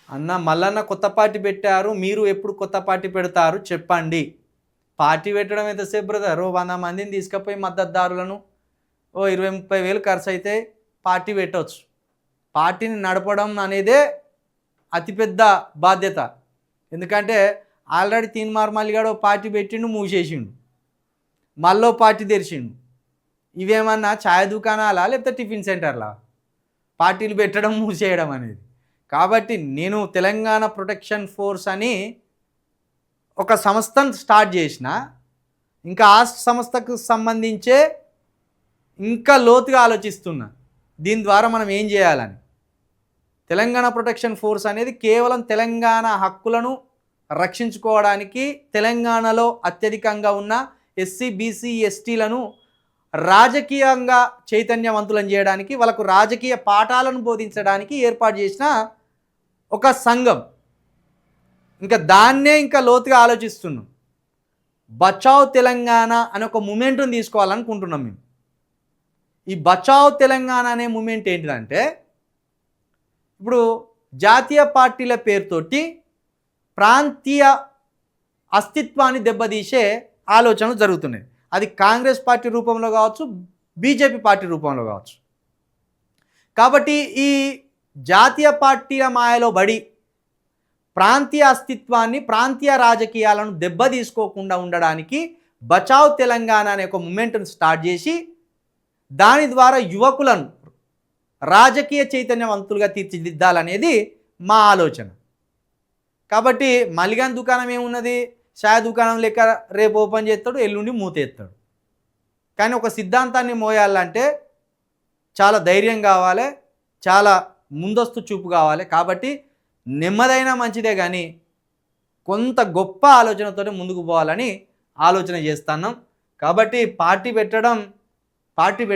అన్న మల్లన్న కొత్త పార్టీ పెట్టారు, మీరు ఎప్పుడు కొత్త పార్టీ పెడతారు చెప్పండి. పార్టీ పెట్టడం ఎంతసేపు బ్రదర్? 100 మందిని తీసుకుపోయి మద్దతుదారులను 20-30 వేలు ఖర్చు అయితే పార్టీ పెట్టవచ్చు. పార్టీని నడపడం అనేదే అతిపెద్ద బాధ్యత. ఎందుకంటే ఆల్రెడీ తీన్మార్ మల్లిగాడు పార్టీ పెట్టిండు, మూసేసిండు, మళ్ళీ పార్టీ తెరిచిండు. ఇవేమన్నా ఛాయ్ దుకాణాలా లేకపోతే టిఫిన్ సెంటర్లా పార్టీలు పెట్టడం మూసేయడం అనేది? కాబట్టి నేను తెలంగాణ ప్రొటెక్షన్ ఫోర్స్ అని ఒక సంస్థను స్టార్ట్ చేసిన, ఇంకా ఆ సంస్థకు సంబంధించే ఇంకా లోతుగా ఆలోచిస్తున్నా దీని ద్వారా మనం ఏం చేయాలని. తెలంగాణ ప్రొటెక్షన్ ఫోర్స్ అనేది కేవలం తెలంగాణ హక్కులను రక్షించుకోవడానికి, తెలంగాణలో అత్యధికంగా ఉన్న ఎస్సీ బీసీ ఎస్టీలను రాజకీయంగా చైతన్యవంతులను చేయడానికి, వాళ్ళకు రాజకీయ పాఠాలను బోధించడానికి ఏర్పాటు చేసిన ఒక సంఘం. ఇంకా దాన్నే ఇంకా లోతుగా ఆలోచిస్తున్నాం. బచావ్ తెలంగాణ అనే ఒక మూమెంట్ని తీసుకోవాలనుకుంటున్నాం మేము. ఈ బచావ్ తెలంగాణ అనే మూమెంట్ ఏంటిదంటే, ఇప్పుడు జాతీయ పార్టీల పేరుతోటి ప్రాంతీయ అస్తిత్వాన్ని దెబ్బతీసే ఆలోచనలు జరుగుతున్నాయి. అది కాంగ్రెస్ పార్టీ రూపంలో కావచ్చు, బీజేపీ పార్టీ రూపంలో కావచ్చు. కాబట్టి ఈ జాతీయ పార్టీల మాయలో పడి ప్రాంతీయ అస్తిత్వాన్ని, ప్రాంతీయ రాజకీయాలను దెబ్బతీసుకోకుండా ఉండడానికి బచావ్ తెలంగాణ అనే ఒక మూమెంట్ని స్టార్ట్ చేసి దాని ద్వారా యువకులను రాజకీయ చైతన్యవంతులుగా తీర్చిదిద్దాలనేది మా ఆలోచన. కాబట్టి మల్లిగాన్ దుకాణం ఏమున్నది, ఛాయ్ దుకాణం లెక్క రేపు ఓపెన్ చేస్తాడు, ఎల్లుండి మూతేస్తాడు. కానీ ఒక సిద్ధాంతాన్ని మోయాలంటే చాలా ధైర్యం కావాలి, చాలా ముందస్తు చూపు కావాలి. కాబట్టి నెమ్మదైనా మంచిదే, కానీ కొంత గొప్ప ఆలోచనతో ముందుకు పోవాలని ఆలోచన చేస్తున్నాం. కాబట్టి పార్టీ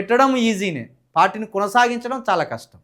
పెట్టడం ఈజీనే, పార్టీని కొనసాగించడం చాలా కష్టం.